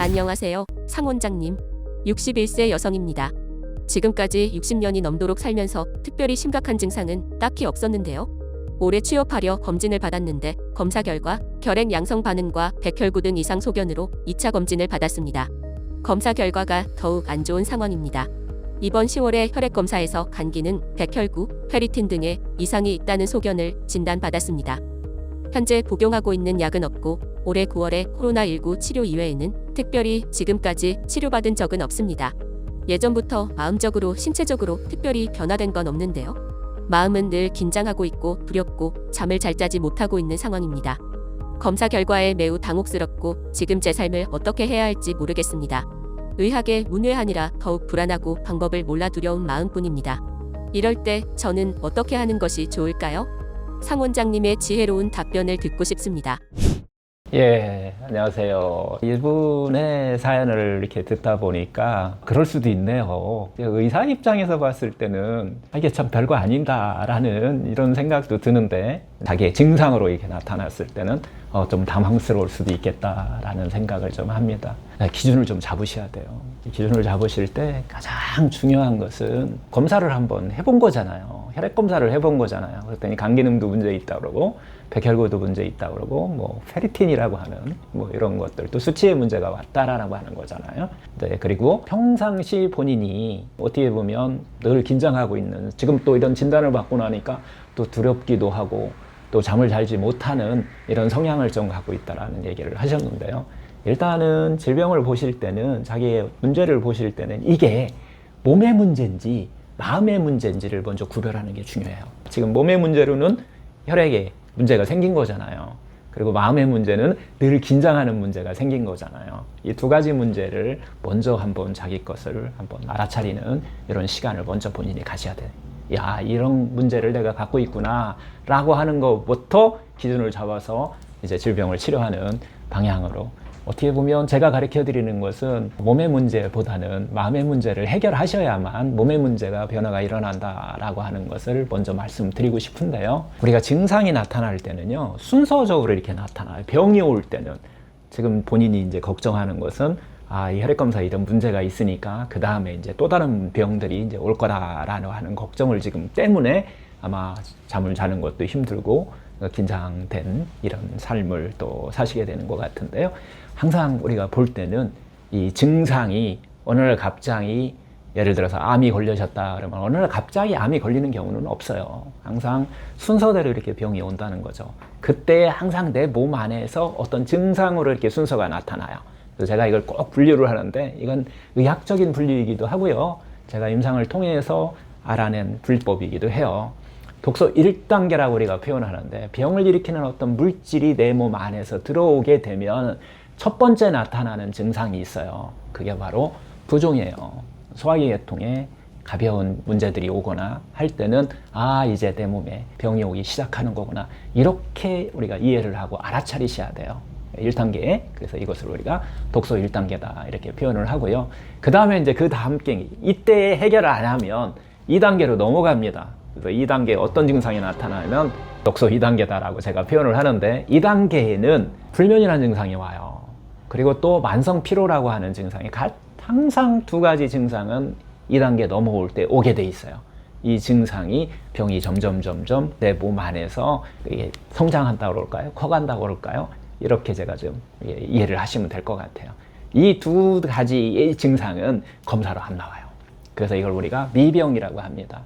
안녕하세요, 상 원장님. 61세 여성입니다. 지금까지 60년이 넘도록 살면서 특별히 심각한 증상은 딱히 없었는데요. 올해 취업하려 검진을 받았는데 검사 결과 혈액 양성 반응과 백혈구 등 이상 소견으로 2차 검진을 받았습니다. 검사 결과가 더욱 안 좋은 상황입니다. 이번 10월에 혈액 검사에서 간 기능, 백혈구, 페리틴 등의 이상이 있다는 소견을 진단받았습니다. 현재 복용하고 있는 약은 없고 올해 9월에 코로나19 치료 이외에는 특별히 지금까지 치료받은 적은 없습니다. 예전부터 마음적으로 신체적으로 특별히 변화된 건 없는데요. 마음은 늘 긴장하고 있고 두렵고 잠을 잘 자지 못하고 있는 상황입니다. 검사 결과에 매우 당혹스럽고 지금 제 삶을 어떻게 해야 할지 모르겠습니다. 의학의 문외한이라 더욱 불안하고 방법을 몰라 두려운 마음뿐입니다. 이럴 때 저는 어떻게 하는 것이 좋을까요? 상 원장님의 지혜로운 답변을 듣고 싶습니다. 예, 안녕하세요. 이분의 사연을 이렇게 듣다 보니까 그럴 수도 있네요. 의사 입장에서 봤을 때는 이게 참 별거 아닌가라는 이런 생각도 드는데 자기의 증상으로 이렇게 나타났을 때는 좀 당황스러울 수도 있겠다라는 생각을 좀 합니다. 기준을 좀 잡으셔야 돼요. 기준을 잡으실 때 가장 중요한 것은 검사를 한번 해본 거잖아요. 혈액 검사를 해본 거잖아요. 그랬더니 간 기능도 문제 있다 그러고 백혈구도 문제 있다 그러고 뭐 페리틴이라고 하는 뭐 이런 것들 또 수치에 문제가 왔다라고 하는 거잖아요. 네, 그리고 평상시 본인이 어떻게 보면 늘 긴장하고 있는 지금 또 이런 진단을 받고 나니까 또 두렵기도 하고 또 잠을 자지 못하는 이런 성향을 좀 갖고 있다라는 얘기를 하셨는데요. 일단은 질병을 보실 때는 자기의 문제를 보실 때는 이게 몸의 문제인지 마음의 문제인지를 먼저 구별하는 게 중요해요. 지금 몸의 문제로는 혈액에 문제가 생긴 거잖아요. 그리고 마음의 문제는 늘 긴장하는 문제가 생긴 거잖아요. 이 두 가지 문제를 먼저 한번 자기 것을 한번 알아차리는 이런 시간을 먼저 본인이 가져야 돼요. 야, 이런 문제를 내가 갖고 있구나 라고 하는 것부터 기준을 잡아서 이제 질병을 치료하는 방향으로 어떻게 보면 제가 가르쳐 드리는 것은 몸의 문제보다는 마음의 문제를 해결하셔야만 몸의 문제가 변화가 일어난다라고 하는 것을 먼저 말씀드리고 싶은데요. 우리가 증상이 나타날 때는요, 순서적으로 이렇게 나타나요. 병이 올 때는 지금 본인이 이제 걱정하는 것은 이 혈액검사에 이런 문제가 있으니까 그 다음에 이제 또 다른 병들이 이제 올 거다라는 하는 걱정을 지금 때문에 아마 잠을 자는 것도 힘들고 긴장된 이런 삶을 또 사시게 되는 것 같은데요. 항상 우리가 볼 때는 이 증상이 어느 날 갑자기 예를 들어서 암이 걸리셨다 그러면 어느 날 갑자기 암이 걸리는 경우는 없어요. 항상 순서대로 이렇게 병이 온다는 거죠. 그때 항상 내 몸 안에서 어떤 증상으로 이렇게 순서가 나타나요. 그래서 제가 이걸 꼭 분류를 하는데 이건 의학적인 분류이기도 하고요. 제가 임상을 통해서 알아낸 분류법이기도 해요. 독소 1단계라고 우리가 표현하는데 병을 일으키는 어떤 물질이 내 몸 안에서 들어오게 되면 첫 번째 나타나는 증상이 있어요. 그게 바로 부종이에요. 소화기 계통에 가벼운 문제들이 오거나 할 때는 이제 내 몸에 병이 오기 시작하는 거구나. 이렇게 우리가 이해를 하고 알아차리셔야 돼요. 1단계. 그래서 이것을 우리가 독소 1단계다 이렇게 표현을 하고요. 그 다음에 이제 그 다음 게 이때 해결을 안 하면 2단계로 넘어갑니다. 그래서 2단계에 어떤 증상이 나타나면 독소 2단계다라고 제가 표현을 하는데 2단계에는 불면이라는 증상이 와요. 그리고 또 만성 피로라고 하는 증상이 항상 두 가지 증상은 2단계 넘어올 때 오게 돼 있어요. 이 증상이 병이 점점 내 몸 안에서 성장한다고 그럴까요? 커간다고 그럴까요? 이렇게 제가 좀 이해를 하시면 될 것 같아요. 이 두 가지의 증상은 검사로 안 나와요. 그래서 이걸 우리가 미병이라고 합니다.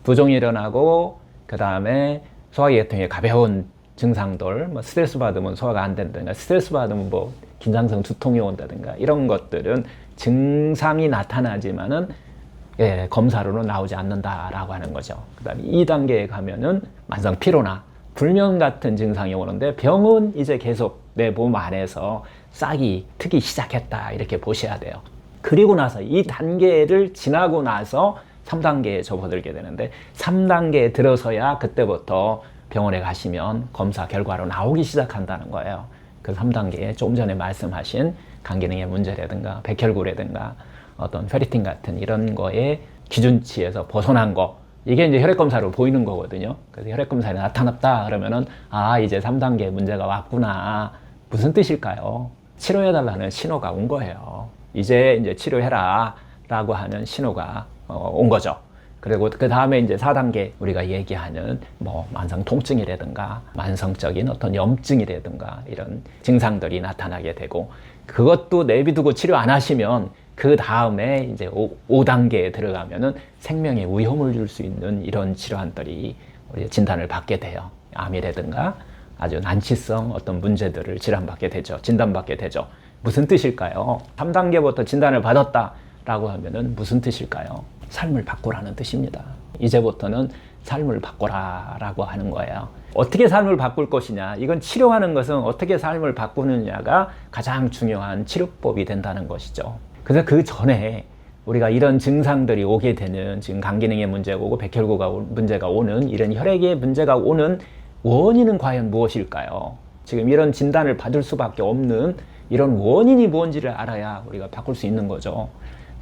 부종이 일어나고 그 다음에 소화기 계통에 가벼운 증상들, 뭐 스트레스 받으면 소화가 안 된다든가 스트레스 받으면 뭐 긴장성 두통이 온다든가 이런 것들은 증상이 나타나지만은 검사로는 나오지 않는다라고 하는 거죠. 그 다음에 2단계에 가면은 만성 피로나 불면 같은 증상이 오는데 병은 이제 계속 내 몸 안에서 싹이 트기 시작했다 이렇게 보셔야 돼요. 그리고 나서 이 단계를 지나고 나서 3단계에 접어들게 되는데 3단계에 들어서야 그때부터 병원에 가시면 검사 결과로 나오기 시작한다는 거예요. 그 3단계에 조금 전에 말씀하신 간 기능의 문제라든가 백혈구라든가 어떤 페리틴 같은 이런 거에 기준치에서 벗어난 거, 이게 이제 혈액검사로 보이는 거거든요. 그래서 혈액검사에 나타났다 그러면은 이제 3단계 문제가 왔구나. 무슨 뜻일까요? 치료해달라는 신호가 온 거예요. 이제 치료해라 라고 하는 신호가 온 거죠. 그리고 그 다음에 이제 4단계 우리가 얘기하는 뭐 만성 통증이라든가 만성적인 어떤 염증이라든가 이런 증상들이 나타나게 되고, 그것도 내비두고 치료 안 하시면 그 다음에 이제 5단계에 들어가면은 생명에 위험을 줄 수 있는 이런 질환들이 우리 진단을 받게 돼요. 암이라든가 아주 난치성 어떤 문제들을 질환받게 되죠. 진단받게 되죠. 무슨 뜻일까요? 3단계부터 진단을 받았다라고 하면은 무슨 뜻일까요? 삶을 바꾸라는 뜻입니다. 이제부터는 삶을 바꾸라라고 하는 거예요. 어떻게 삶을 바꿀 것이냐, 이건 치료하는 것은 어떻게 삶을 바꾸느냐가 가장 중요한 치료법이 된다는 것이죠. 그래서 그 전에 우리가 이런 증상들이 오게 되는, 지금 간 기능의 문제가 오고 백혈구가 문제가 오는, 이런 혈액의 문제가 오는 원인은 과연 무엇일까요? 지금 이런 진단을 받을 수밖에 없는 이런 원인이 뭔지를 알아야 우리가 바꿀 수 있는 거죠.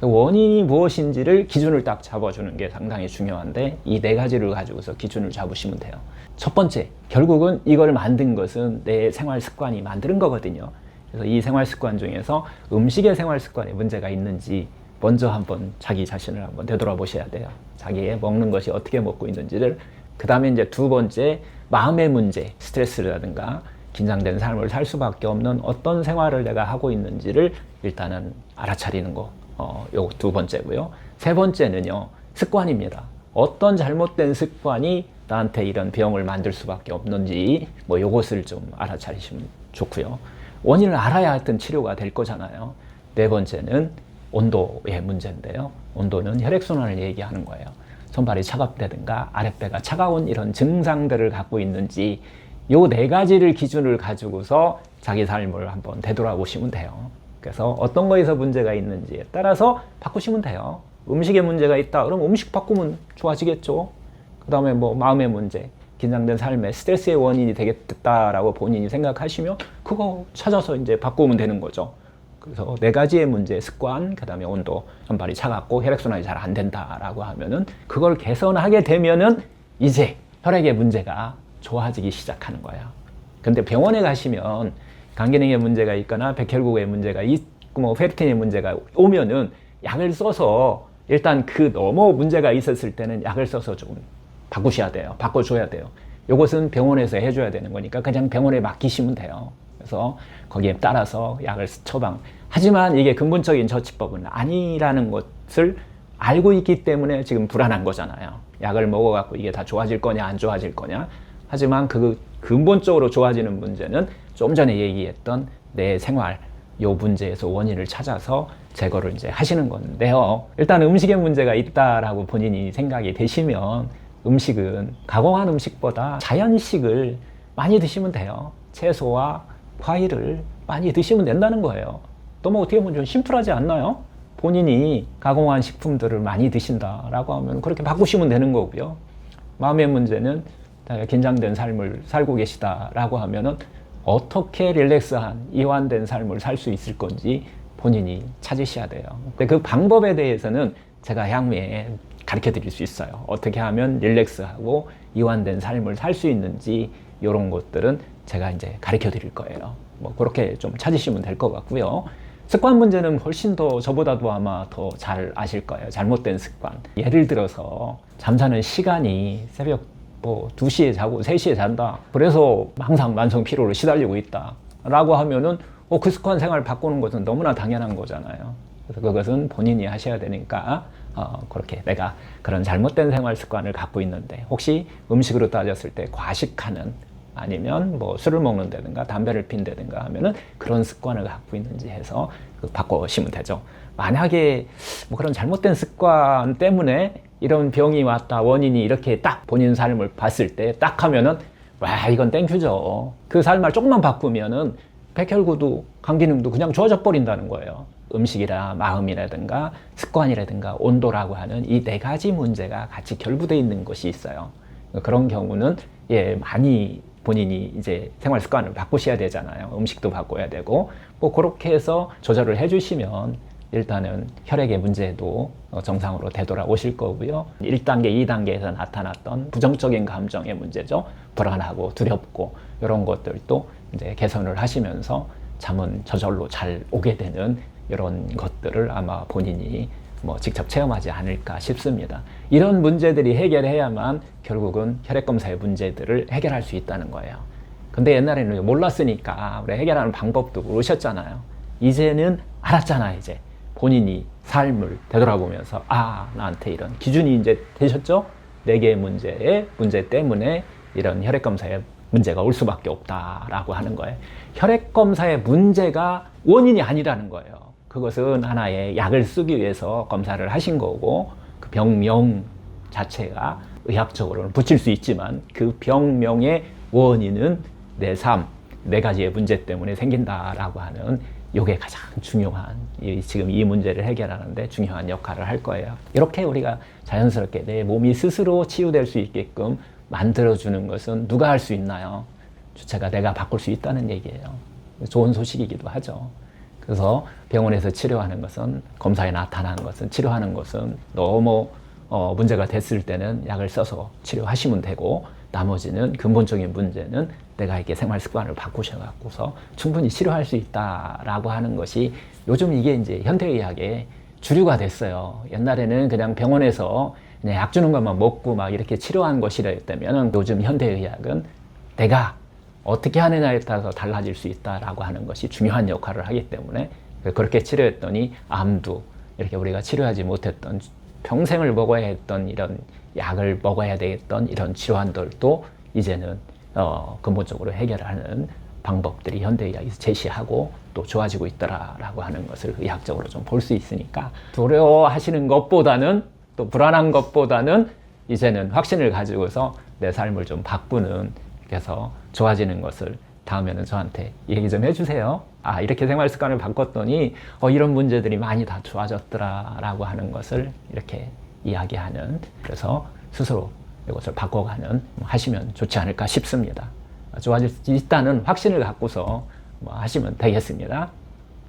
원인이 무엇인지를 기준을 딱 잡아주는 게 상당히 중요한데, 이 4가지를 가지고서 기준을 잡으시면 돼요. 첫 번째, 결국은 이걸 만든 것은 내 생활 습관이 만드는 거거든요. 그래서 이 생활 습관 중에서 음식의 생활 습관에 문제가 있는지 먼저 한번 자기 자신을 한번 되돌아보셔야 돼요. 자기의 먹는 것이 어떻게 먹고 있는지를. 그 다음에 이제 2번째, 마음의 문제, 스트레스라든가 긴장된 삶을 살 수밖에 없는 어떤 생활을 내가 하고 있는지를 일단은 알아차리는 거. 요거 2번째고요. 3번째는요, 습관입니다. 어떤 잘못된 습관이 나한테 이런 병을 만들 수밖에 없는지, 뭐 요것을 좀 알아차리시면 좋고요. 원인을 알아야 하여튼 치료가 될 거잖아요. 4번째는 온도의 문제인데요. 온도는 혈액순환을 얘기하는 거예요. 손발이 차갑다든가 아랫배가 차가운 이런 증상들을 갖고 있는지, 요 4가지를 기준을 가지고서 자기 삶을 한번 되돌아보시면 돼요. 그래서 어떤 거에서 문제가 있는지에 따라서 바꾸시면 돼요. 음식에 문제가 있다 그럼 음식 바꾸면 좋아지겠죠. 그 다음에 뭐 마음의 문제, 긴장된 삶에 스트레스의 원인이 되겠다라고 본인이 생각하시면 그거 찾아서 이제 바꾸면 되는 거죠. 그래서 4가지의 문제, 습관, 그 다음에 온도, 손발이 차갑고 혈액순환이 잘 안 된다라고 하면은 그걸 개선하게 되면은 이제 혈액의 문제가 좋아지기 시작하는 거예요. 근데 병원에 가시면 간 기능에 문제가 있거나 백혈구에 문제가 있고 뭐 페르틴에 문제가 오면은 약을 써서 일단 그 너무 문제가 있었을 때는 약을 써서 좀 바꾸셔야 돼요. 바꿔줘야 돼요. 이것은 병원에서 해줘야 되는 거니까 그냥 병원에 맡기시면 돼요. 그래서 거기에 따라서 약을 처방. 하지만 이게 근본적인 처치법은 아니라는 것을 알고 있기 때문에 지금 불안한 거잖아요. 약을 먹어갖고 이게 다 좋아질 거냐 안 좋아질 거냐. 하지만 그 근본적으로 좋아지는 문제는 좀 전에 얘기했던 내 생활 요 문제에서 원인을 찾아서 제거를 이제 하시는 건데요. 일단 음식에 문제가 있다라고 본인이 생각이 되시면 음식은 가공한 음식보다 자연식을 많이 드시면 돼요. 채소와 과일을 많이 드시면 된다는 거예요. 너무 어떻게 보면 좀 심플하지 않나요? 본인이 가공한 식품들을 많이 드신다라고 하면 그렇게 바꾸시면 되는 거고요. 마음의 문제는 긴장된 삶을 살고 계시다라고 하면은 어떻게 릴렉스한 이완된 삶을 살 수 있을 건지 본인이 찾으셔야 돼요. 근데 그 방법에 대해서는 제가 향후에 가르쳐 드릴 수 있어요. 어떻게 하면 릴렉스하고 이완된 삶을 살 수 있는지 이런 것들은 제가 이제 가르쳐 드릴 거예요. 뭐 그렇게 좀 찾으시면 될 것 같고요. 습관 문제는 훨씬 더 저보다도 아마 더 잘 아실 거예요. 잘못된 습관. 예를 들어서 잠자는 시간이 새벽 뭐 2시에 자고 3시에 잔다. 그래서 항상 만성 피로로 시달리고 있다. 라고 하면은 그 습관 생활 바꾸는 것은 너무나 당연한 거잖아요. 그래서 그것은 본인이 하셔야 되니까 그렇게 내가 그런 잘못된 생활 습관을 갖고 있는데 혹시 음식으로 따졌을 때 과식하는 아니면 뭐 술을 먹는다든가 담배를 핀다든가 하면은 그런 습관을 갖고 있는지 해서 바꾸시면 되죠. 만약에 뭐 그런 잘못된 습관 때문에 이런 병이 왔다, 원인이 이렇게 딱 본인 삶을 봤을 때 딱 하면은 와, 이건 땡큐죠. 그 삶을 조금만 바꾸면은 백혈구도 간 기능도 그냥 좋아져 버린다는 거예요. 음식이라 마음이라든가 습관이라든가 온도라고 하는 이 4가지 문제가 같이 결부되어 있는 것이 있어요. 그런 경우는 많이 본인이 이제 생활 습관을 바꾸셔야 되잖아요. 음식도 바꿔야 되고 뭐 그렇게 해서 조절을 해주시면 일단은 혈액의 문제도 정상으로 되돌아오실 거고요. 1단계, 2단계에서 나타났던 부정적인 감정의 문제죠. 불안하고 두렵고 이런 것들도 이제 개선을 하시면서 잠은 저절로 잘 오게 되는 이런 것들을 아마 본인이 직접 체험하지 않을까 싶습니다. 이런 문제들이 해결해야만 결국은 혈액검사의 문제들을 해결할 수 있다는 거예요. 근데 옛날에는 몰랐으니까 우리 해결하는 방법도 모르셨잖아요. 이제는 알았잖아요. 이제 본인이 삶을 되돌아보면서 나한테 이런 기준이 이제 되셨죠? 4개의 문제 때문에 이런 혈액검사에 문제가 올 수밖에 없다라고 하는 거예요. 혈액검사의 문제가 원인이 아니라는 거예요. 그것은 하나의 약을 쓰기 위해서 검사를 하신 거고 그 병명 자체가 의학적으로는 붙일 수 있지만 그 병명의 원인은 내 삶, 4가지의 문제 때문에 생긴다라고 하는 이게 가장 중요한 지금 이 문제를 해결하는데 중요한 역할을 할 거예요. 이렇게 우리가 자연스럽게 내 몸이 스스로 치유될 수 있게끔 만들어주는 것은 누가 할 수 있나요? 주체가 내가 바꿀 수 있다는 얘기예요. 좋은 소식이기도 하죠. 그래서 병원에서 치료하는 것은 검사에 나타나는 것은 치료하는 것은 너무 문제가 됐을 때는 약을 써서 치료하시면 되고 나머지는 근본적인 문제는 내가 이렇게 생활 습관을 바꾸셔갖고서 충분히 치료할 수 있다라고 하는 것이 요즘 이게 이제 현대의학의 주류가 됐어요. 옛날에는 그냥 병원에서 그냥 약 주는 것만 먹고 막 이렇게 치료한 것이랬다면 요즘 현대의학은 내가 어떻게 하느냐에 따라서 달라질 수 있다라고 하는 것이 중요한 역할을 하기 때문에 그렇게 치료했더니 암도 이렇게 우리가 치료하지 못했던 평생을 먹어야 했던 이런 약을 먹어야 되겠던 이런 질환들도 이제는 근본적으로 해결하는 방법들이 현대의학에서 제시하고 또 좋아지고 있더라라고 하는 것을 의학적으로 좀 볼 수 있으니까 두려워하시는 것보다는 또 불안한 것보다는 이제는 확신을 가지고서 내 삶을 좀 바꾸는 그래서 좋아지는 것을 다음에는 저한테 얘기 좀 해주세요. 이렇게 생활 습관을 바꿨더니 이런 문제들이 많이 다 좋아졌더라라고 하는 것을 이렇게 이야기하는 그래서 스스로 이것을 바꿔가는 하시면 좋지 않을까 싶습니다. 좋아질 수 있다는 확신을 갖고서 하시면 되겠습니다.